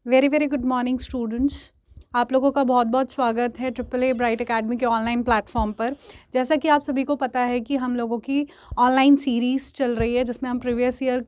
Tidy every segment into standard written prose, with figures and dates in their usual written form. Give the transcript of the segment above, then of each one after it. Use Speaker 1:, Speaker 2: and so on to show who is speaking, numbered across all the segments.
Speaker 1: Very very good morning students. आप लोगों का बहुत बहुत स्वागत है ट्रिपल ए ब्राइट एकेडमी के ऑनलाइन प्लेटफॉर्म पर। जैसा कि आप सभी को पता है कि हम लोगों की ऑनलाइन सीरीज़ चल रही है जिसमें हम प्रीवियस ईयर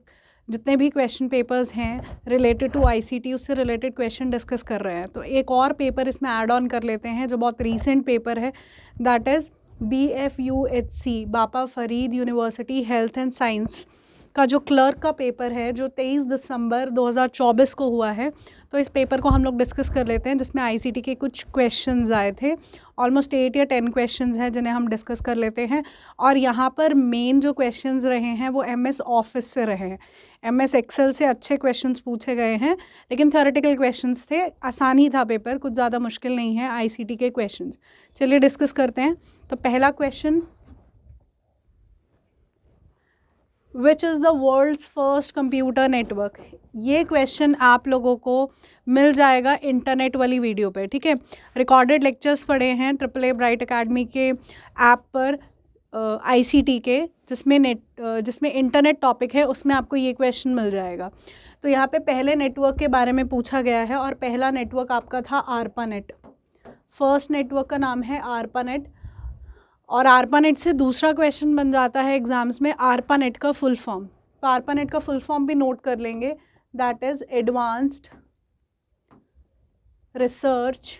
Speaker 1: जितने भी क्वेश्चन पेपर्स हैं रिलेटेड टू आईसीटी उससे रिलेटेड क्वेश्चन डिस्कस कर रहे हैं। तो एक और पेपर इसमें ऐड ऑन कर लेते हैं जो बहुत रीसेंट पेपर है, दैट इज़ BFUHC बापा Farid university health and science का जो क्लर्क का पेपर है जो 23 दिसंबर 2024 को हुआ है। तो इस पेपर को हम लोग डिस्कस कर लेते हैं जिसमें आईसीटी के कुछ क्वेश्चंस आए थे। ऑलमोस्ट 8 या 10 क्वेश्चंस हैं जिन्हें हम डिस्कस कर लेते हैं। और यहाँ पर मेन जो क्वेश्चंस रहे हैं वो MS ऑफिस से रहे हैं। MS एक्सेल से अच्छे क्वेश्चंस पूछे गए हैं, लेकिन थ्योरेटिकल क्वेश्चंस थे। आसान ही था पेपर, कुछ ज़्यादा मुश्किल नहीं है आईसीटी के क्वेश्चंस। चलिए डिस्कस करते हैं। तो पहला question, which is the world's first computer network. ये क्वेश्चन आप लोगों को मिल जाएगा इंटरनेट वाली वीडियो पे, ठीक है। रिकॉर्डेड लेक्चर्स पढ़े हैं ट्रिपल ए ब्राइट एकेडमी के ऐप पर आईसीटी के, जिसमें इंटरनेट टॉपिक है, उसमें आपको ये क्वेश्चन मिल जाएगा। तो यहाँ पे पहले नेटवर्क के बारे में पूछा गया है और पहला नेटवर्क आपका था ARPANET। फर्स्ट नेटवर्क का नाम है ARPANET। और ARPANET से दूसरा क्वेश्चन बन जाता है एग्जाम्स में ARPANET का फुल फॉर्म। तो ARPANET का फुल फॉर्म भी नोट कर लेंगे, that is advanced research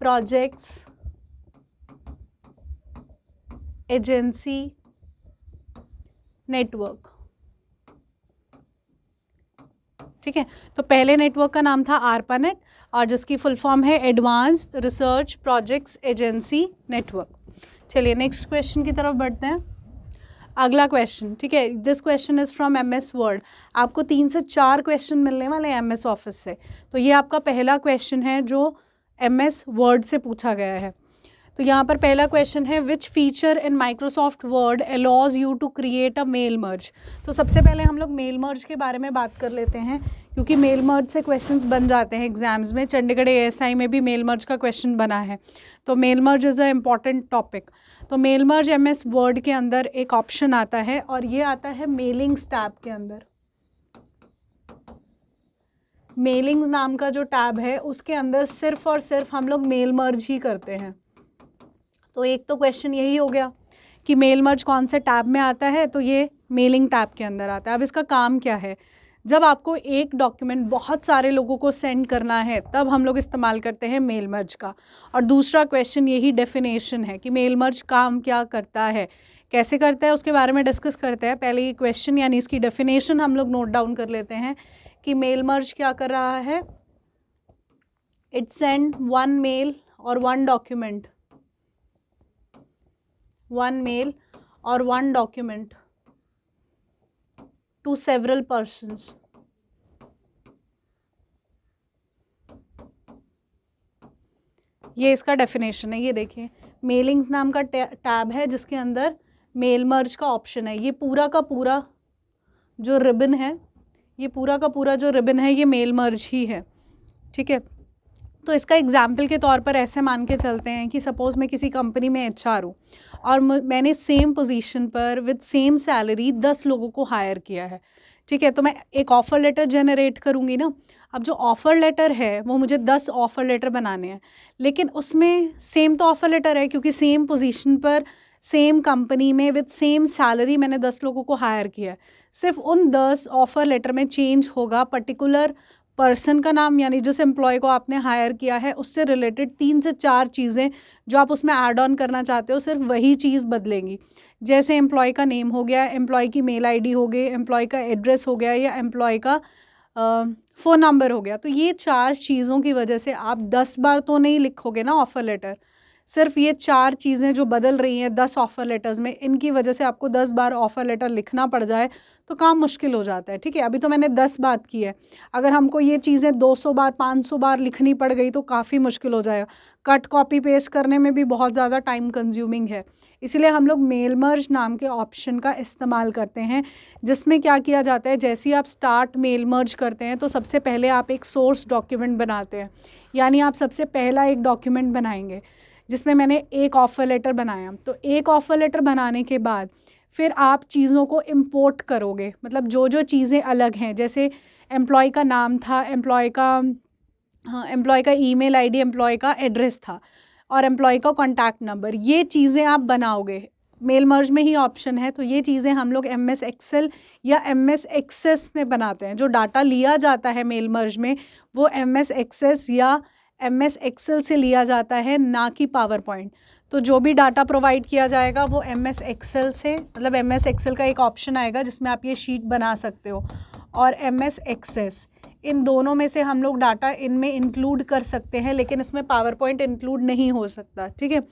Speaker 1: projects agency network, ठीक है। तो पहले नेटवर्क का नाम था ARPANET और जिसकी फुल फॉर्म है advanced research projects agency network. चलिए नेक्स्ट क्वेश्चन की तरफ बढ़ते हैं। अगला क्वेश्चन, ठीक है, this question is from MS word. आपको 3 से 4 क्वेश्चन मिलने वाले हैं MS ऑफिस से। तो ये आपका पहला क्वेश्चन है जो MS वर्ड से पूछा गया है। तो यहाँ पर पहला क्वेश्चन है, which feature in Microsoft Word allows you to create a mail merge. तो सबसे पहले हम लोग मेल मर्ज के बारे में बात कर लेते हैं, क्योंकि मेल मर्ज से क्वेश्चंस बन जाते हैं एग्जाम्स में। चंडीगढ़ ASI में भी मेल मर्ज का क्वेश्चन बना है। तो mail merge is a important topic. तो मेल मर्ज MS वर्ड के अंदर एक ऑप्शन आता है और ये आता है मेलिंग्स टैब के अंदर। मेलिंग्स नाम का जो टैब है उसके अंदर सिर्फ और सिर्फ हम लोग मेल मर्ज ही करते हैं। तो एक तो क्वेश्चन यही हो गया कि मेल मर्ज कौन से टैब में आता है, तो ये मेलिंग टैब के अंदर आता है। अब इसका काम क्या है, जब आपको एक डॉक्यूमेंट बहुत सारे लोगों को सेंड करना है तब हम लोग इस्तेमाल करते हैं मेल मर्ज का। और दूसरा क्वेश्चन यही डेफिनेशन है कि मेल मर्ज काम क्या करता है, कैसे करता है, उसके बारे में डिस्कस करते हैं। पहले ये क्वेश्चन यानी इसकी डेफिनेशन हम लोग नोट डाउन कर लेते हैं कि मेल मर्ज क्या कर रहा है। इट सेंड वन मेल और वन डॉक्यूमेंट, वन मेल और one document to several persons. ये इसका डेफिनेशन है। ये देखिए, मेलिंग्स नाम का टैब है जिसके अंदर मेल मर्ज का ऑप्शन है। ये पूरा का पूरा जो रिबन है, ये पूरा का पूरा जो रिबन है ये मेल मर्ज ही है, ठीक है। तो इसका एग्जाम्पल के तौर पर ऐसे मान के चलते हैं कि सपोज़ मैं किसी कंपनी में HR हूँ और मैंने सेम पोजीशन पर विद सेम सैलरी 10 लोगों को हायर किया है, ठीक है। तो मैं एक ऑफ़र लेटर जनरेट करूँगी ना। अब जो ऑफ़र लेटर है वो मुझे 10 ऑफ़र लेटर बनाने हैं, लेकिन उसमें सेम तो ऑफ़र लेटर है क्योंकि सेम पोजीशन पर सेम कंपनी में विद सेम सैलरी मैंने 10 लोगों को हायर किया है। सिर्फ उन 10 ऑफ़र लेटर में चेंज होगा पर्टिकुलर पर्सन का नाम, यानी जिस एम्प्लॉय को आपने हायर किया है उससे रिलेटेड 3 से 4 चीज़ें जो आप उसमें ऐड ऑन करना चाहते हो, सिर्फ वही चीज़ बदलेंगी। जैसे एम्प्लॉय का नेम हो गया, एम्प्लॉय की मेल ID हो गई, एम्प्लॉय का एड्रेस हो गया या एम्प्लॉय का फ़ोन नंबर हो गया। तो ये 4 चीज़ों की वजह से आप 10 बार तो नहीं लिखोगे ना ऑफ़र लेटर। सिर्फ ये 4 चीज़ें जो बदल रही हैं 10 ऑफ़र लेटर्स में, इनकी वजह से आपको 10 बार ऑफ़र लेटर लिखना पड़ जाए तो काम मुश्किल हो जाता है, ठीक है। अभी तो मैंने 10 बात की है, अगर हमको ये चीज़ें 200 बार 500 बार लिखनी पड़ गई तो काफ़ी मुश्किल हो जाएगा। कट कॉपी पेस्ट करने में भी बहुत ज़्यादा टाइम कंज्यूमिंग है। इसलिए हम लोग मेल मर्ज नाम के ऑप्शन का इस्तेमाल करते हैं, जिसमें क्या किया जाता है, जैसे ही आप स्टार्ट मेल मर्ज करते हैं तो सबसे पहले आप एक सोर्स डॉक्यूमेंट बनाते हैं। यानी आप सबसे पहला एक डॉक्यूमेंट बनाएंगे जिसमें मैंने एक ऑफ़र लेटर बनाया। तो एक ऑफ़र लेटर बनाने के बाद फिर आप चीज़ों को इंपोर्ट करोगे, मतलब जो जो चीज़ें अलग हैं, जैसे एम्प्लॉय का नाम था, एम्प्लॉय का ईमेल आईडी, एम्प्लॉय का एड्रेस था और एम्प्लॉय का कॉन्टैक्ट नंबर, ये चीज़ें आप बनाओगे। मेल मर्ज में ही ऑप्शन है, तो ये चीज़ें हम लोग MS एक्सेल या MS एक्सेस में बनाते हैं। जो डाटा लिया जाता है मेल मर्ज में वो MS एक्सेस या MS एक्सेल से लिया जाता है, ना कि पावर पॉइंट। तो जो भी डाटा प्रोवाइड किया जाएगा वो MS एक्सेल से, मतलब MS एक्सेल का एक ऑप्शन आएगा जिसमें आप ये शीट बना सकते हो, और MS एक्सेस, इन दोनों में से हम लोग डाटा इनमें इंक्लूड कर सकते हैं, लेकिन इसमें पावर पॉइंट इंक्लूड नहीं हो सकता, ठीक है।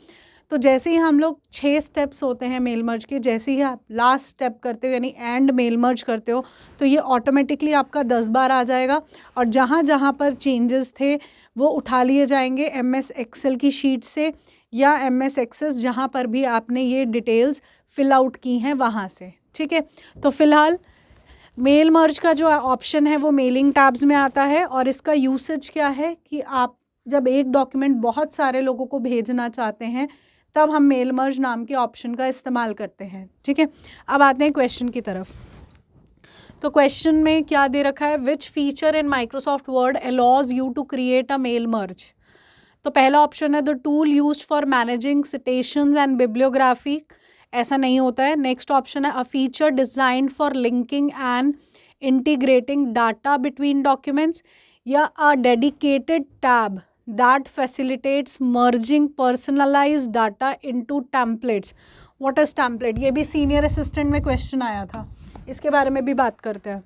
Speaker 1: तो जैसे ही हम लोग 6 स्टेप्स होते हैं मेल मर्ज के, जैसे ही आप लास्ट स्टेप करते हो यानी एंड मेल मर्ज करते हो, तो ये ऑटोमेटिकली आपका 10 बार आ जाएगा और जहाँ जहाँ पर चेंजेस थे वो उठा लिए जाएंगे MS एक्सेल की शीट से या MS एक्सेस, जहाँ पर भी आपने ये डिटेल्स फिल आउट की हैं वहाँ से, ठीक है। तो फिलहाल मेल मर्ज का जो ऑप्शन है वो मेलिंग टैब्स में आता है, और इसका यूसेज क्या है कि आप जब एक डॉक्यूमेंट बहुत सारे लोगों को भेजना चाहते हैं तब हम मेल मर्ज नाम के ऑप्शन का इस्तेमाल करते हैं, ठीक है। अब आते हैं क्वेश्चन की तरफ। तो क्वेश्चन में क्या दे रखा है, which feature in Microsoft Word allows you to create a mail merge. तो पहला ऑप्शन है the tool used for managing citations and bibliography, ऐसा नहीं होता है। नेक्स्ट ऑप्शन है a feature designed for linking and integrating data between documents, या a dedicated tab that facilitates merging personalized data into templates. What is template, ये भी senior assistant में question आया था, इसके बारे में भी बात करते हैं,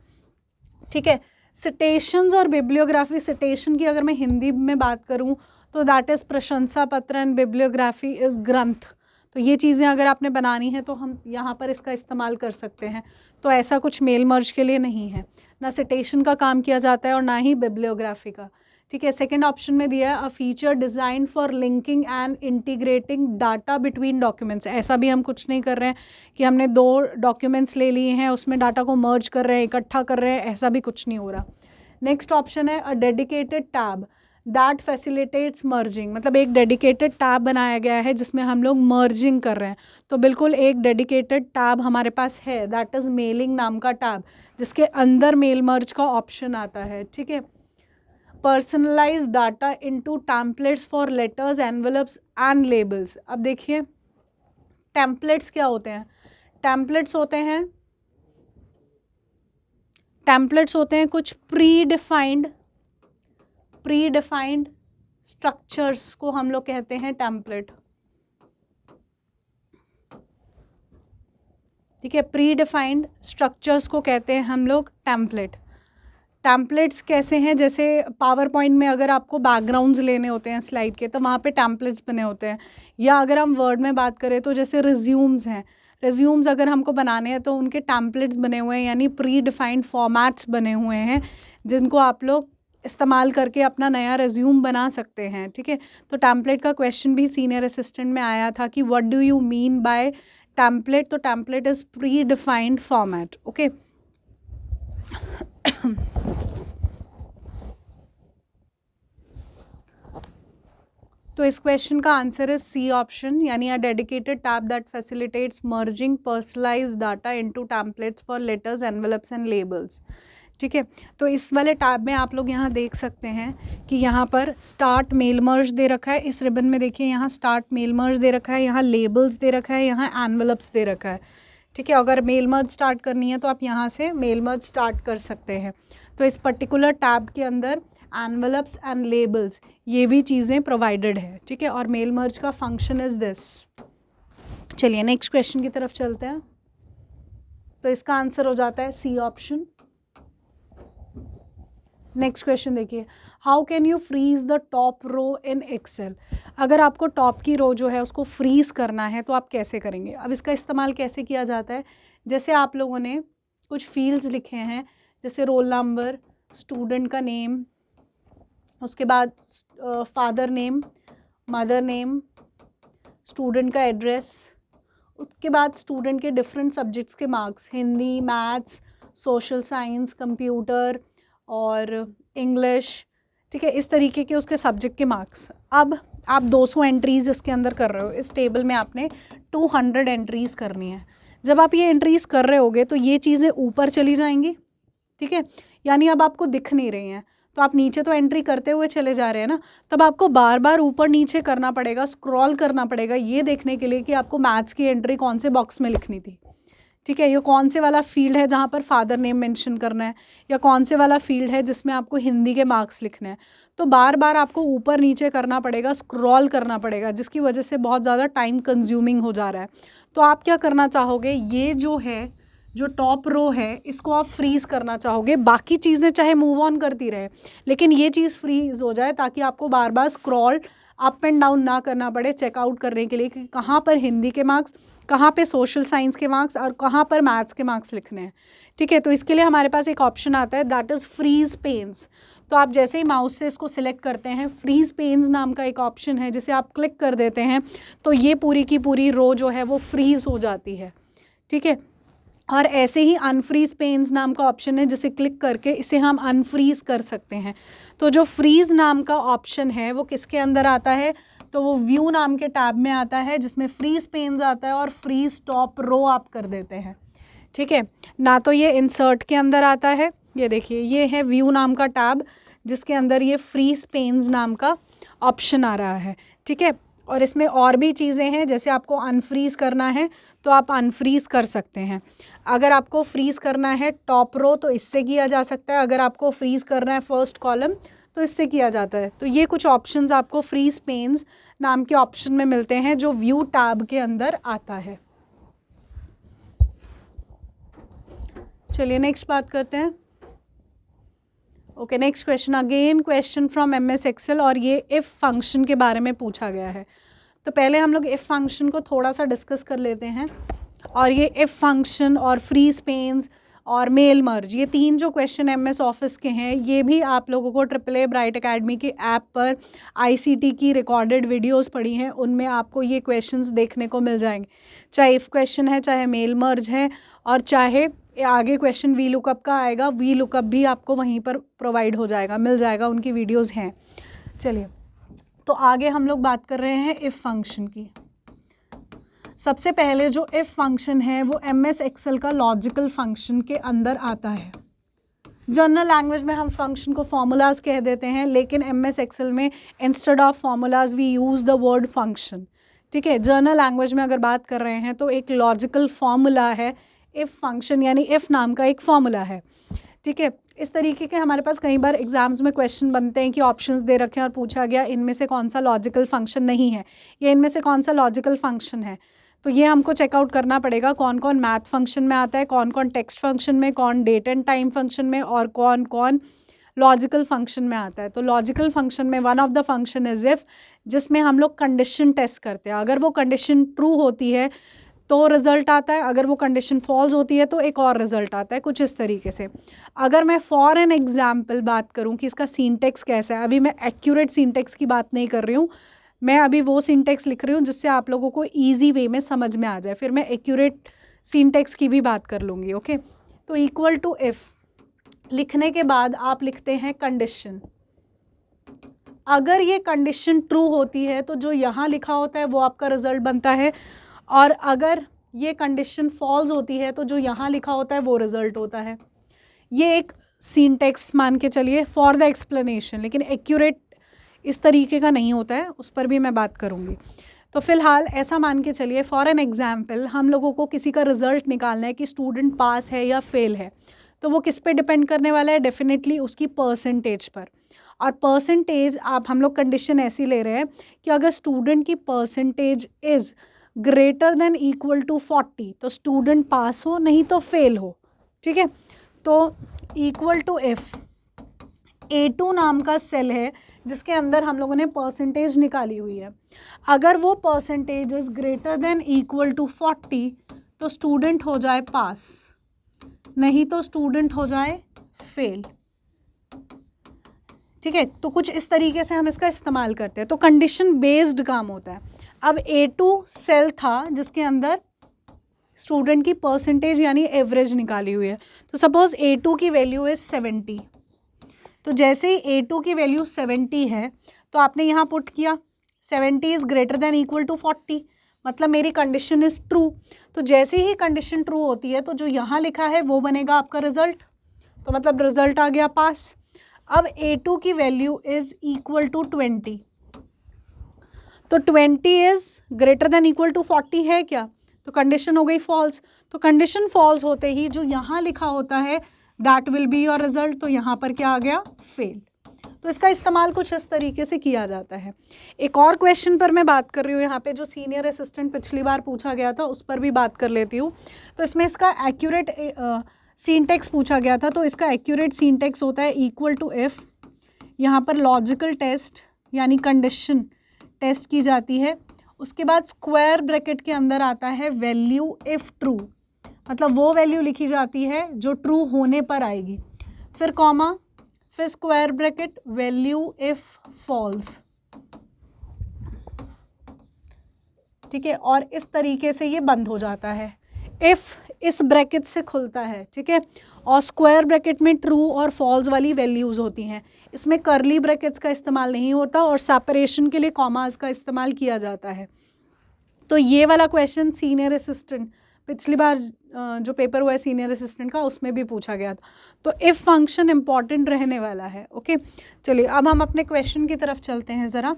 Speaker 1: ठीक है। सिटेशंस और बिब्लियोग्राफी, सिटेशन की अगर मैं हिंदी में बात करूं तो दैट इज़ प्रशंसा पत्र एंड बिब्लियोग्राफी इज़ ग्रंथ। तो ये चीज़ें अगर आपने बनानी है तो हम यहाँ पर इसका इस्तेमाल कर सकते हैं। तो ऐसा कुछ मेल मर्ज के लिए नहीं है, ना सिटेशन का काम किया जाता है और ना ही बिब्लियोग्राफी का, ठीक है। सेकंड ऑप्शन में दिया है a feature design for linking and integrating data between documents, ऐसा भी हम कुछ नहीं कर रहे हैं कि हमने 2 डॉक्यूमेंट्स ले लिए हैं उसमें डाटा को मर्ज कर रहे हैं, इकट्ठा कर रहे हैं, ऐसा भी कुछ नहीं हो रहा। नेक्स्ट ऑप्शन है अ dedicated tab that facilitates merging, मतलब एक डेडिकेटेड टैब बनाया गया है जिसमें हम लोग मर्जिंग कर रहे हैं। तो बिल्कुल एक डेडिकेटेड टैब हमारे पास है, दैट इज़ मेलिंग नाम का टैब, जिसके अंदर मेल मर्ज का ऑप्शन आता है, ठीक है। Personalise data into templates for letters, envelopes and labels. अब देखिए टेम्पलेट्स क्या होते हैं, टेम्पलेट्स होते हैं कुछ प्री डिफाइंड स्ट्रक्चर्स को हम लोग कहते हैं टेम्पलेट, ठीक है। प्री डिफाइंड स्ट्रक्चर्स को कहते हैं हम लोग टेम्पलेट। टेम्पलेट्स कैसे हैं, जैसे पावर पॉइंट में अगर आपको बैकग्राउंड्स लेने होते हैं स्लाइड के तो वहाँ पे टेम्पलेट्स बने होते हैं, या अगर हम वर्ड में बात करें तो जैसे रिज्यूम्स हैं, रिज्यूम्स अगर हमको बनाने हैं तो उनके टेम्पलेट्स बने हुए हैं, यानी प्री डिफाइंड फॉर्मेट्स बने हुए हैं जिनको आप लोग इस्तेमाल करके अपना नया रिज्यूम बना सकते हैं, ठीक है। तो टेम्पलेट का क्वेश्चन भी सीनियर असिस्टेंट में आया था कि what do you mean by template, तो template is predefined format, okay. तो इस क्वेश्चन का आंसर है सी ऑप्शन, यानी a dedicated tab that facilitates merging personalized data into templates for letters, envelopes and labels, ठीक है। तो इस वाले टैब में आप लोग यहाँ देख सकते हैं कि यहाँ पर स्टार्ट मेल मर्ज दे रखा है, इस रिबन में देखिए यहाँ स्टार्ट मेल मर्ज दे रखा है, यहाँ लेबल्स दे रखा है, यहाँ एनवेलप्स दे रखा है, ठीक है। अगर मेल मर्ज स्टार्ट करनी है तो आप यहाँ से मेल मर्ज स्टार्ट कर सकते हैं। तो इस पर्टिकुलर टैब के अंदर एनवेलप्स एंड लेबल्स ये भी चीज़ें प्रोवाइडेड है, ठीक है। और मेल मर्ज का फंक्शन इज़ दिस। चलिए नेक्स्ट क्वेश्चन की तरफ चलते हैं। तो इसका आंसर हो जाता है सी ऑप्शन। नेक्स्ट क्वेश्चन देखिए, how can you freeze the top row in Excel. अगर आपको टॉप की रो जो है उसको फ्रीज करना है तो आप कैसे करेंगे। अब इसका इस्तेमाल कैसे किया जाता है, जैसे आप लोगों ने कुछ फील्ड्स लिखे हैं, जैसे रोल नंबर, स्टूडेंट का नेम, उसके बाद father name, mother name, student का एड्रेस, उसके बाद स्टूडेंट के डिफरेंट सब्जेक्ट्स के marks, Hindi, maths, social science, computer और इंग्लिश, ठीक है। इस तरीके के उसके सब्जेक्ट के मार्क्स। अब आप 200 एंट्रीज़ इसके अंदर कर रहे हो, इस टेबल में आपने 200 एंट्रीज़ करनी है। जब आप ये एंट्रीज कर रहे होगे तो ये चीज़ें ऊपर चली जाएंगी, ठीक है, यानी अब आपको दिख नहीं रही हैं, तो आप नीचे तो एंट्री करते हुए चले जा रहे हैं ना, तब आपको बार बार ऊपर नीचे करना पड़ेगा, स्क्रॉल करना पड़ेगा ये देखने के लिए कि आपको मैथ्स की एंट्री कौन से बॉक्स में लिखनी थी, ठीक है, ये कौन से वाला फील्ड है जहाँ पर फादर नेम मेंशन करना है, या कौन से वाला फील्ड है जिसमें आपको हिंदी के मार्क्स लिखने हैं। तो बार बार आपको ऊपर नीचे करना पड़ेगा, स्क्रॉल करना पड़ेगा, जिसकी वजह से बहुत ज़्यादा टाइम कंज्यूमिंग हो जा रहा है। तो आप क्या करना चाहोगे, ये जो है, जो टॉप रो है, इसको आप फ्रीज़ करना चाहोगे, बाकी चीज़ें चाहे मूव ऑन करती रहे, लेकिन ये चीज़ फ्रीज़ हो जाए ताकि आपको बार बार स्क्रॉल अप एंड डाउन ना करना पड़े चेकआउट करने के लिए कि कहाँ पर हिंदी के मार्क्स, कहाँ पे सोशल साइंस के मार्क्स और कहाँ पर मैथ्स के मार्क्स लिखने हैं, ठीक है। तो इसके लिए हमारे पास एक ऑप्शन आता है, दैट इज़ फ्रीज़ पेन्स। तो आप जैसे ही माउस से इसको सिलेक्ट करते हैं, फ्रीज़ पेन्स नाम का एक ऑप्शन है, जिसे आप क्लिक कर देते हैं तो ये पूरी की पूरी रो जो है वो फ्रीज़ हो जाती है, ठीक है। और ऐसे ही अनफ्रीज़ पेन्स नाम का ऑप्शन है, जिसे क्लिक करके इसे हम अनफ्रीज़ कर सकते हैं। तो जो फ्रीज़ नाम का ऑप्शन है वो किसके अंदर आता है, तो वो व्यू नाम के टैब में आता है, जिसमें फ्रीज़ पेन्स आता है और फ्रीज़ टॉप रो आप कर देते हैं, ठीक है ना। तो ये इंसर्ट के अंदर आता है, ये देखिए ये है व्यू नाम का टैब, जिसके अंदर ये फ्रीज़ पेन्स नाम का ऑप्शन आ रहा है, ठीक है। और इसमें और भी चीज़ें हैं, जैसे आपको अनफ्रीज़ करना है तो आप अनफ्रीज़ कर सकते हैं। अगर आपको फ्रीज़ करना है टॉप रो तो इससे किया जा सकता है, अगर आपको फ्रीज़ करना है फर्स्ट कॉलम तो इससे किया जाता है। तो ये कुछ ऑप्शंस आपको फ्रीज़ पेन्स नाम के ऑप्शन में मिलते हैं, जो व्यू टैब के अंदर आता है। चलिए नेक्स्ट बात करते हैं। Okay, next question, again question from MS Excel, और ये इफ़ फंक्शन के बारे में पूछा गया है। तो पहले हम लोग इफ़ फंक्शन को थोड़ा सा डिस्कस कर लेते हैं। और ये इफ़ फंक्शन और फ्रीज़ पेन्स और मेल मर्ज, ये तीन जो क्वेश्चन MS ऑफिस के हैं, ये भी आप लोगों को AAA ब्राइट एकेडमी की ऐप पर ICT की रिकॉर्डेड वीडियोस पड़ी हैं, उनमें आपको ये क्वेश्चंस देखने को मिल जाएंगे। चाहे इफ़ क्वेश्चन है, चाहे मेल मर्ज है, और चाहे आगे क्वेश्चन वी लुकअप का आएगा, वी लुकअप भी आपको वहीं पर प्रोवाइड हो जाएगा, मिल जाएगा, उनकी वीडियोज़ हैं। चलिए, तो आगे हम लोग बात कर रहे हैं इफ़ फंक्शन की। सबसे पहले जो इफ़ फंक्शन है वो MS एक्सेल का लॉजिकल फंक्शन के अंदर आता है। जनरल लैंग्वेज में हम फंक्शन को फॉर्मूलाज कह देते हैं, लेकिन MS एक्सेल में instead of formulas we use the word function, ठीक है। जनरल लैंग्वेज में अगर बात कर रहे हैं तो एक लॉजिकल फॉर्मूला है इफ़ फंक्शन, यानी इफ़ नाम का एक फॉर्मूला है, ठीक है। इस तरीके के हमारे पास कई बार एग्जाम्स में क्वेश्चन बनते हैं कि ऑप्शंस दे रखे हैं और पूछा गया इनमें से कौन सा लॉजिकल फंक्शन नहीं है, या इनमें से कौन सा लॉजिकल फंक्शन है। तो ये हमको चेकआउट करना पड़ेगा कौन कौन मैथ फंक्शन में आता है, कौन कौन टेक्स्ट फंक्शन में, कौन डेट एंड टाइम फंक्शन में, और कौन कौन लॉजिकल फंक्शन में आता है। तो लॉजिकल फंक्शन में one of the function is if, जिसमें हम लोग कंडीशन टेस्ट करते हैं। अगर वो कंडीशन ट्रू होती है तो रिज़ल्ट आता है, अगर वो कंडीशन फॉल्स होती है तो एक और रिज़ल्ट आता है, कुछ इस तरीके से। अगर मैं फॉर एन एग्जाम्पल बात करूँ कि इसका सिंटेक्स कैसा है, अभी मैं एक्यूरेट सिंटेक्स की बात नहीं कर रही हूँ, मैं अभी वो सिंटेक्स लिख रही हूँ जिससे आप लोगों को ईजी वे में समझ में आ जाए, फिर मैं एक्यूरेट सिंटेक्स की भी बात कर लूँगी, ओके। तो इक्वल टू इफ़ लिखने के बाद आप लिखते हैं कंडीशन। अगर ये कंडीशन ट्रू होती है तो जो यहाँ लिखा होता है वो आपका रिजल्ट बनता है, और अगर ये कंडीशन फॉल्स होती है तो जो यहाँ लिखा होता है वो रिजल्ट होता है। ये एक सिंटेक्स मान के चलिए फॉर द एक्सप्लेनेशन, लेकिन एक्यूरेट इस तरीके का नहीं होता है, उस पर भी मैं बात करूँगी। तो फिलहाल ऐसा मान के चलिए, फॉर एन एग्जाम्पल हम लोगों को किसी का रिजल्ट निकालना है कि स्टूडेंट पास है या फेल है, तो वो किस पे डिपेंड करने वाला है, डेफिनेटली उसकी परसेंटेज पर। और परसेंटेज आप हम लोग कंडीशन ऐसी ले रहे हैं कि अगर स्टूडेंट की percentage is greater than equal to 40 तो स्टूडेंट पास हो, नहीं तो फेल हो, ठीक है। तो इक्वल टू इफ़ A2 नाम का सेल है जिसके अंदर हम लोगों ने परसेंटेज निकाली हुई है। अगर वो percentage is greater than equal to 40 तो स्टूडेंट हो जाए पास, नहीं तो स्टूडेंट हो जाए फेल, ठीक है। तो कुछ इस तरीके से हम इसका इस्तेमाल करते हैं। तो कंडीशन बेस्ड काम होता है। अब A2 सेल था जिसके अंदर स्टूडेंट की परसेंटेज यानी एवरेज निकाली हुई है। तो सपोज A2 की वैल्यू इज 70, तो जैसे ही A2 की वैल्यू 70 है तो आपने यहाँ पुट किया 70 is greater than equal to 40, मतलब मेरी कंडीशन इज़ ट्रू। तो जैसे ही कंडीशन ट्रू होती है तो जो यहाँ लिखा है वो बनेगा आपका रिजल्ट, तो मतलब रिजल्ट आ गया पास। अब A2 की वैल्यू इज़ इक्वल टू 20, तो 20 is greater than equal to 40 है क्या, तो कंडीशन हो गई फॉल्स। तो कंडीशन फॉल्स होते ही जो यहाँ लिखा होता है that will be your result, तो यहाँ पर क्या आ गया, फेल। तो इसका इस्तेमाल कुछ इस तरीके से किया जाता है। एक और क्वेश्चन पर मैं बात कर रही हूँ यहाँ पे, जो सीनियर असिस्टेंट पिछली बार पूछा गया था उस पर भी बात कर लेती हूँ। तो इसमें इसका एक्यूरेट सिंटैक्स पूछा गया था, तो इसका एक्यूरेट सिंटैक्स होता है इक्वल टू इफ़, यहाँ पर लॉजिकल टेस्ट यानी कंडीशन टेस्ट की जाती है, उसके बाद स्क्वायर ब्रैकेट के अंदर आता है वैल्यू इफ़ ट्रू, मतलब वो वैल्यू लिखी जाती है जो ट्रू होने पर आएगी, फिर कॉमा, फिर square bracket value if false, ठीक है। और इस तरीके से ये बंद हो जाता है। इफ़ इस ब्रैकेट से खुलता है, ठीक है, और स्क्वायर ब्रैकेट में ट्रू और फॉल्स वाली वैल्यूज़ होती हैं। इसमें करली ब्रैकेट्स का इस्तेमाल नहीं होता और सेपरेशन के लिए कॉमास का इस्तेमाल किया जाता है। तो ये वाला क्वेश्चन सीनियर असिस्टेंट पिछली बार जो पेपर हुआ है सीनियर असिस्टेंट का उसमें भी पूछा गया था। तो इफ़ फंक्शन इम्पॉर्टेंट रहने वाला है। ओके, चलिए अब हम अपने क्वेश्चन की तरफ चलते हैं ज़रा।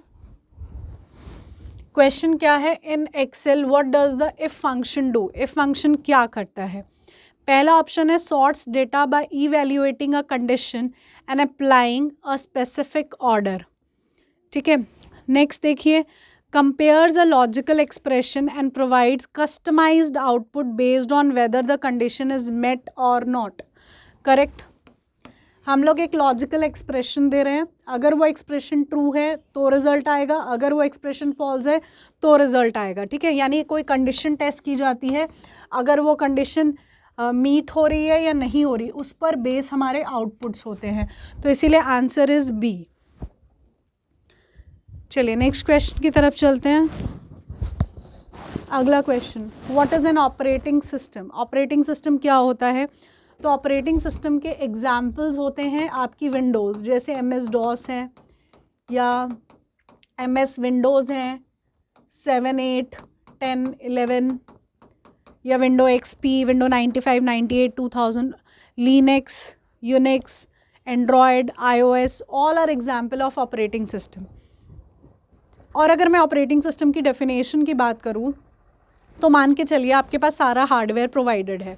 Speaker 1: क्वेश्चन क्या है, in Excel what does the if function do, if function क्या करता है। पहला ऑप्शन है sorts data by evaluating a condition and applying a specific order, ठीक है। नेक्स्ट देखिए, compares a logical expression and provides customized output based on whether the condition is met or not, correct। हम लोग एक logical expression दे रहे हैं, अगर वो एक्सप्रेशन ट्रू है तो रिजल्ट आएगा, अगर वो एक्सप्रेशन फॉल्स है तो रिजल्ट आएगा, ठीक है। यानी कोई कंडीशन टेस्ट की जाती है, अगर वो कंडीशन मीट हो रही है या नहीं हो रही उस पर बेस हमारे आउटपुट्स होते हैं, तो इसीलिए आंसर इज बी। चलिए नेक्स्ट क्वेश्चन की तरफ चलते हैं। अगला question, what is an operating system, operating system क्या होता है। तो ऑपरेटिंग सिस्टम के एग्जाम्पल्स होते हैं आपकी विंडोज़, जैसे MS DOS है या MS विंडोज़ हैं 7, 8, 10, 11 या window XP, window 95, 98, 2000, Linux, Unix, Android, iOS, all are example of operating system. और अगर मैं ऑपरेटिंग सिस्टम की डेफिनेशन की बात करूँ तो मान के चलिए आपके पास सारा हार्डवेयर प्रोवाइडेड है,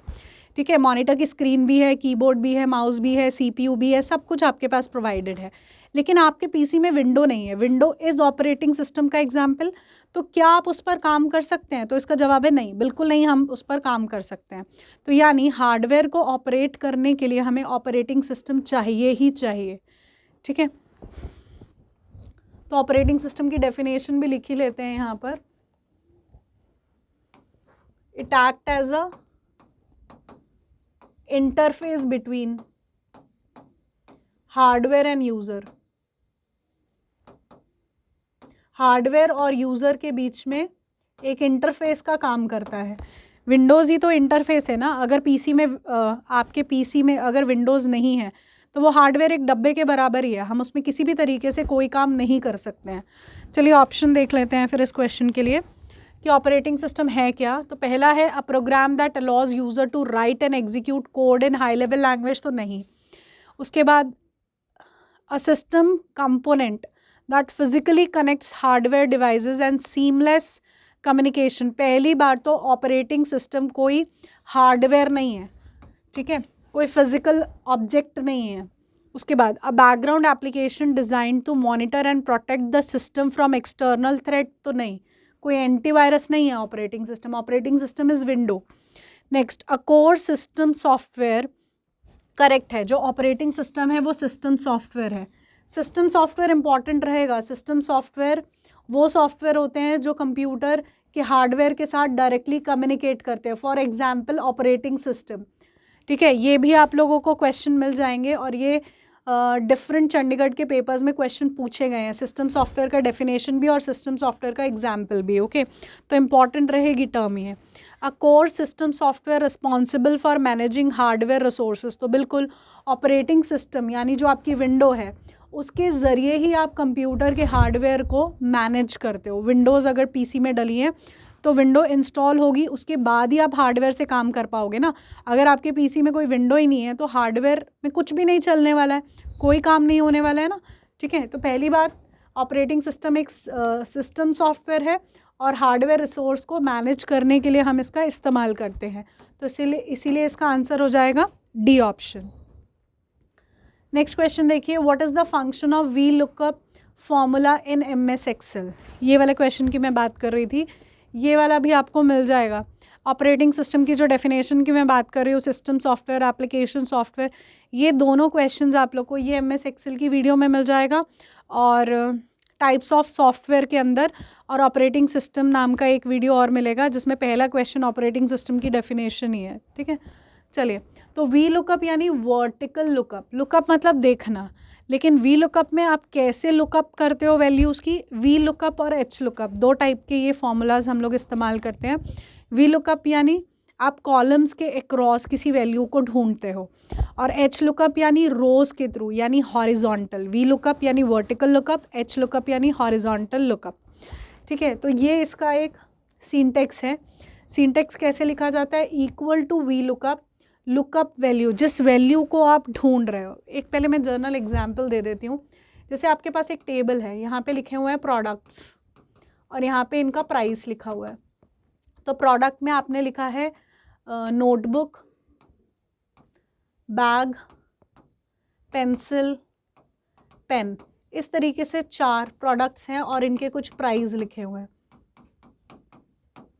Speaker 1: ठीक है, मॉनिटर की स्क्रीन भी है, कीबोर्ड भी है, माउस भी है, CPU भी है, सब कुछ आपके पास प्रोवाइडेड है, लेकिन आपके PC में विंडो नहीं है। विंडो इज़ ऑपरेटिंग सिस्टम का एग्जाम्पल, तो क्या आप उस पर काम कर सकते हैं, तो इसका जवाब है नहीं, बिल्कुल नहीं, हम उस पर काम कर सकते हैं। तो यानी हार्डवेयर को ऑपरेट करने के लिए हमें ऑपरेटिंग सिस्टम चाहिए ही चाहिए, ठीक है। तो ऑपरेटिंग सिस्टम की डेफिनेशन भी लिख ही लेते हैं यहाँ पर। It act as a interface between hardware and user, hardware और यूज़र के बीच में एक इंटरफेस का काम करता है। विंडोज़ ही तो इंटरफेस है ना, अगर PC में आपके PC में अगर विंडोज़ नहीं है तो वो हार्डवेयर एक डब्बे के बराबर ही है, हम उसमें किसी भी तरीके से कोई काम नहीं कर सकते हैं। चलिए ऑप्शन देख लेते हैं फिर इस क्वेश्चन के लिए कि ऑपरेटिंग सिस्टम है क्या। तो पहला है a program that allows user to write and execute code in high level language, तो नहीं। उसके बाद a system component that physically connects hardware devices and seamless communication, पहली बार तो ऑपरेटिंग सिस्टम कोई हार्डवेयर नहीं है, ठीक है, कोई फिजिकल ऑब्जेक्ट नहीं है। उसके बाद a background application design to monitor and protect the system from external threat, तो नहीं, कोई एंटीवायरस नहीं है operating system, operating system is window. Next a core system software, correct है, जो ऑपरेटिंग सिस्टम है वो सिस्टम सॉफ्टवेयर है। सिस्टम सॉफ्टवेयर इंपॉर्टेंट रहेगा। सिस्टम सॉफ्टवेयर वो सॉफ्टवेयर होते हैं जो कंप्यूटर के हार्डवेयर के साथ डायरेक्टली कम्युनिकेट करते हैं, फॉर एग्जांपल ऑपरेटिंग सिस्टम, ठीक है। ये भी आप लोगों को क्वेश्चन मिल जाएंगे और ये डिफरेंट चंडीगढ़ के पेपर्स में क्वेश्चन पूछे गए हैं, सिस्टम सॉफ्टवेयर का डेफिनेशन भी और सिस्टम सॉफ्टवेयर का एग्जाम्पल भी, ओके। तो इम्पॉर्टेंट रहेगी टर्म ये। अ core system software responsible for managing hardware resources, तो बिल्कुल ऑपरेटिंग सिस्टम यानी जो आपकी विंडो है उसके ज़रिए ही आप कंप्यूटर के हार्डवेयर को मैनेज करते हो। विंडोज़ अगर PC में डली है तो विंडो इंस्टॉल होगी, उसके बाद ही आप हार्डवेयर से काम कर पाओगे ना। अगर आपके पीसी में कोई विंडो ही नहीं है तो हार्डवेयर में कुछ भी नहीं चलने वाला है, कोई काम नहीं होने वाला है ना। ठीक है, तो पहली बात, ऑपरेटिंग सिस्टम एक सिस्टम सॉफ्टवेयर है और हार्डवेयर रिसोर्स को मैनेज करने के लिए हम इसका इस्तेमाल करते हैं, तो इसीलिए इसका आंसर हो जाएगा डी ऑप्शन। नेक्स्ट क्वेश्चन देखिए, what is the function of V lookup formula in MS Excel. ये वाला क्वेश्चन की मैं बात कर रही थी, ये वाला भी आपको मिल जाएगा। ऑपरेटिंग सिस्टम की जो डेफिनेशन की मैं बात कर रही हूँ, सिस्टम सॉफ्टवेयर, एप्लीकेशन सॉफ्टवेयर, ये दोनों क्वेश्चंस आप लोग को ये MS एक्सेल की वीडियो में मिल जाएगा। और टाइप्स ऑफ सॉफ्टवेयर के अंदर और ऑपरेटिंग सिस्टम नाम का एक वीडियो और मिलेगा जिसमें पहला क्वेश्चन ऑपरेटिंग सिस्टम की डेफिनेशन ही है। ठीक है, चलिए, तो वी लुकअप यानी वर्टिकल लुकअप, लुकअप मतलब देखना, लेकिन वी लुकअप में आप कैसे लुकअप करते हो वैल्यूज़ की। वी लुकअप और एच लुकअप दो टाइप के ये फॉर्मूलाज हम लोग इस्तेमाल करते हैं। वी लुकअप यानी आप कॉलम्स के अक्रॉस किसी वैल्यू को ढूंढते हो, और एच लुकअप यानी रोज़ के थ्रू यानी हॉरिजॉन्टल। वी लुकअप यानी वर्टिकल लुकअप, एच लुकअप यानी हॉरिजॉन्टल लुकअप। ठीक है, तो ये इसका एक सिंटेक्स है। सिंटेक्स कैसे लिखा जाता है, equal to V lookup, lookup value, जिस वैल्यू को आप ढूंढ रहे हो। एक पहले मैं जर्नल एग्जाम्पल दे देती हूँ। जैसे आपके पास एक टेबल है, यहाँ पे लिखे हुए हैं प्रोडक्ट्स और यहाँ पे इनका प्राइस लिखा हुआ है। तो प्रोडक्ट में आपने लिखा है नोटबुक, बैग, पेंसिल, पेन, इस तरीके से 4 प्रोडक्ट्स हैं और इनके कुछ प्राइस लिखे हुए हैं।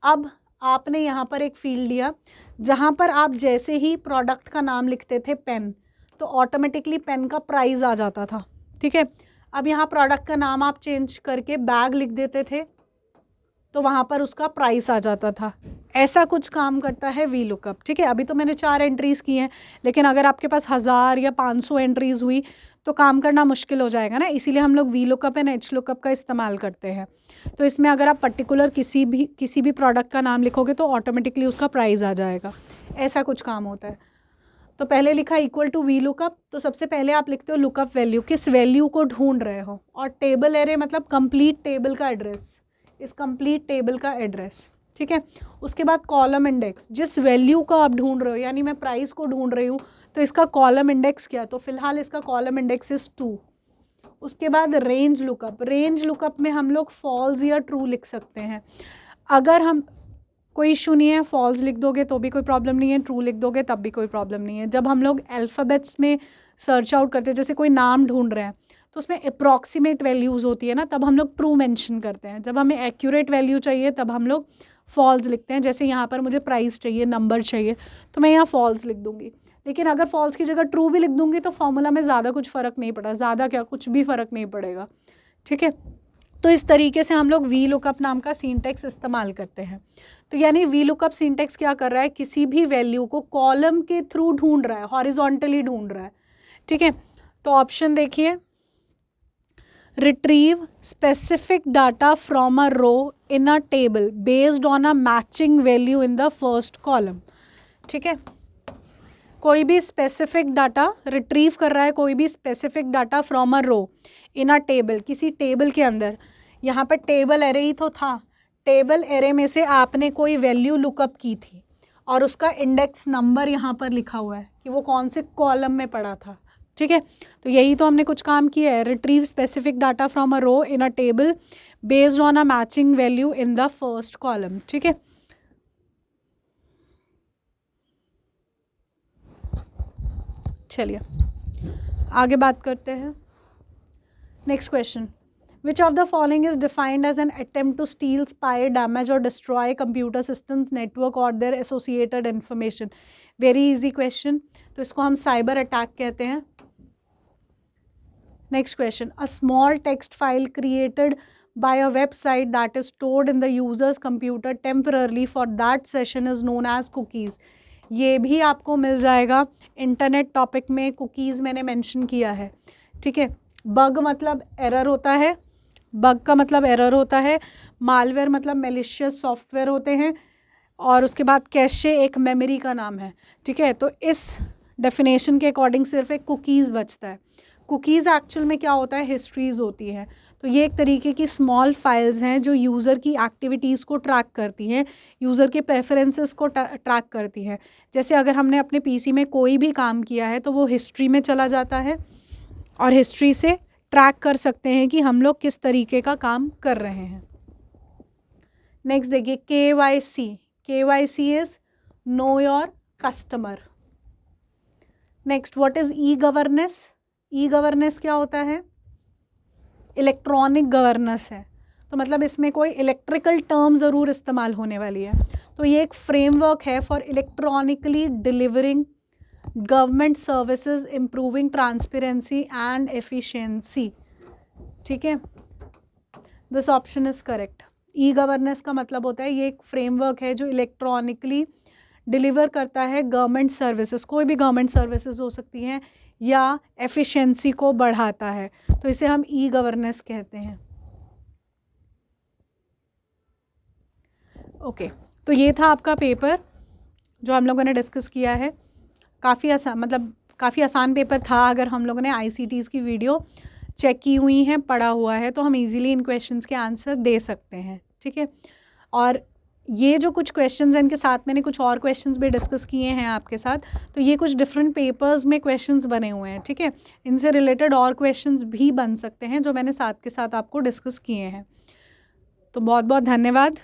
Speaker 1: अब आपने यहाँ पर एक फील्ड लिया जहाँ पर आप जैसे ही प्रोडक्ट का नाम लिखते थे पेन, तो ऑटोमेटिकली पेन का प्राइस आ जाता था। ठीक है, अब यहाँ प्रोडक्ट का नाम आप चेंज करके बैग लिख देते थे तो वहाँ पर उसका प्राइस आ जाता था। ऐसा कुछ काम करता है वी लुकअप। ठीक है, अभी तो मैंने 4 एंट्रीज़ की हैं, लेकिन अगर आपके पास 1000 या 500 एंट्रीज़ हुई तो काम करना मुश्किल हो जाएगा ना, इसीलिए हम लोग V lookup and H lookup का इस्तेमाल करते हैं। तो इसमें अगर आप पर्टिकुलर किसी भी प्रोडक्ट का नाम लिखोगे तो ऑटोमेटिकली उसका प्राइस आ जाएगा। ऐसा कुछ काम होता है। तो पहले लिखा इक्वल टू वी लुकअप, तो सबसे पहले आप लिखते हो लुकअप वैल्यू, किस वैल्यू को ढूंढ रहे हो, और टेबल एरे मतलब कंप्लीट टेबल का एड्रेस, इस कंप्लीट टेबल का एड्रेस। ठीक है, उसके बाद कॉलम इंडेक्स, जिस वैल्यू को आप ढूंढ रहे हो, यानी मैं प्राइस को ढूंढ रही हूँ तो इसका कॉलम इंडेक्स क्या, तो फिलहाल इसका कॉलम इंडेक्स इज 2। उसके बाद रेंज लुकअप, रेंज लुकअप में हम लोग फॉल्स या ट्रू लिख सकते हैं। अगर हम, कोई इशू नहीं है, फॉल्स लिख दोगे तो भी कोई प्रॉब्लम नहीं है, ट्रू लिख दोगे तब भी कोई प्रॉब्लम नहीं है। जब हम लोग अल्फ़ाबेट्स में सर्च आउट करते हैं, जैसे कोई नाम ढूंढ रहे हैं तो उसमें अप्रॉक्सीमेट वैल्यूज़ होती है ना, तब हम लोग ट्रू मेंशन करते हैं। जब हमें एक्यूरेट वैल्यू चाहिए तब हम लोग फॉल्स लिखते हैं। जैसे यहाँ पर मुझे प्राइस चाहिए, नंबर चाहिए, तो मैं यहाँ फॉल्स लिख दूँगी। लेकिन अगर फॉल्स की जगह ट्रू भी लिख दूँगी तो फॉर्मूला में ज़्यादा कुछ फ़र्क नहीं पड़ा, ज़्यादा क्या, कुछ भी फ़र्क नहीं पड़ेगा। ठीक है, तो इस तरीके से हम लोग वी लुकअप नाम का सिंटेक्स इस्तेमाल करते हैं। तो यानी वी लुकअप सिंटेक्स क्या कर रहा है, किसी भी वैल्यू को कॉलम के थ्रू ढूंढ रहा है, हॉरिजॉन्टली ढूंढ रहा है। ठीक है, तो ऑप्शन देखिए, retrieve specific data from a row in a table based on a matching value in the first column. ठीक है, कोई भी स्पेसिफिक डाटा रिट्रीव कर रहा है, कोई भी specific data from a row in a table, किसी टेबल के अंदर। यहाँ पर टेबल एरे ही तो था, टेबल एरे में से आपने कोई वैल्यू लुकअप की थी और उसका इंडेक्स नंबर यहाँ पर लिखा हुआ है कि वो कौन से कॉलम में पड़ा था। ठीक है, तो यही तो हमने कुछ काम किया है, retrieve specific data from a row in a table based on a matching value in the first column. ठीक है, चलिए आगे बात करते हैं। Next question, which of the following is defined as an attempt to steal, spy, damage और destroy computer systems, network और their associated information. Very easy question, तो इसको हम साइबर अटैक कहते हैं। Next question, a small text file created by a website that is stored in the user's computer temporarily for that session is known as cookies। ये भी आपको मिल जाएगा internet topic में, कुकीज़ मैंने मेंशन किया है। ठीक है, बग मतलब एरर होता है, बग का मतलब एरर होता है, मालवेयर मतलब मेलिशियस सॉफ्टवेयर होते हैं, और उसके बाद कैशे एक मेमोरी का नाम है। ठीक है, तो इस डेफिनेशन के अकॉर्डिंग सिर्फ एक कुकीज़ बचता है। कुकीज़ एक्चुअल में क्या होता है, हिस्ट्रीज़ होती है। तो ये एक तरीके की स्मॉल फाइल्स हैं जो यूज़र की एक्टिविटीज़ को ट्रैक करती हैं, यूज़र के प्रेफरेंसेस को ट्रैक करती हैं। जैसे अगर हमने अपने पीसी में कोई भी काम किया है तो वो हिस्ट्री में चला जाता है और हिस्ट्री से ट्रैक कर सकते हैं कि हम लोग किस तरीके का काम कर रहे हैं। नेक्स्ट देखिए KYC। KYC is know your customer. Next what is e governance. E governance क्या होता है, इलेक्ट्रॉनिक गवर्नेंस है, तो मतलब इसमें कोई इलेक्ट्रिकल टर्म ज़रूर इस्तेमाल होने वाली है। तो ये एक फ्रेमवर्क है for electronically delivering government services, improving transparency and efficiency. ठीक है, this option is correct. E governance का मतलब होता है ये एक फ्रेमवर्क है जो इलेक्ट्रॉनिकली डिलीवर करता है गवर्नमेंट सर्विसेज, कोई भी गवर्नमेंट सर्विसेज हो सकती हैं, या एफिशिएंसी को बढ़ाता है, तो इसे हम ई गवर्नेंस कहते हैं। ओके, तो ये था आपका पेपर जो हम लोगों ने डिस्कस किया है। काफ़ी आसान, मतलब काफ़ी आसान पेपर था। अगर हम लोगों ने ICTs की वीडियो चेक की हुई हैं, पढ़ा हुआ है, तो हम इजीली इन क्वेश्चंस के आंसर दे सकते हैं। ठीक है, और ये जो कुछ क्वेश्चंस हैं इनके साथ मैंने कुछ और क्वेश्चंस भी डिस्कस किए हैं आपके साथ, तो ये कुछ डिफरेंट पेपर्स में क्वेश्चंस बने हुए हैं। ठीक है, इनसे रिलेटेड और क्वेश्चंस भी बन सकते हैं जो मैंने साथ के साथ आपको डिस्कस किए हैं। तो बहुत बहुत धन्यवाद।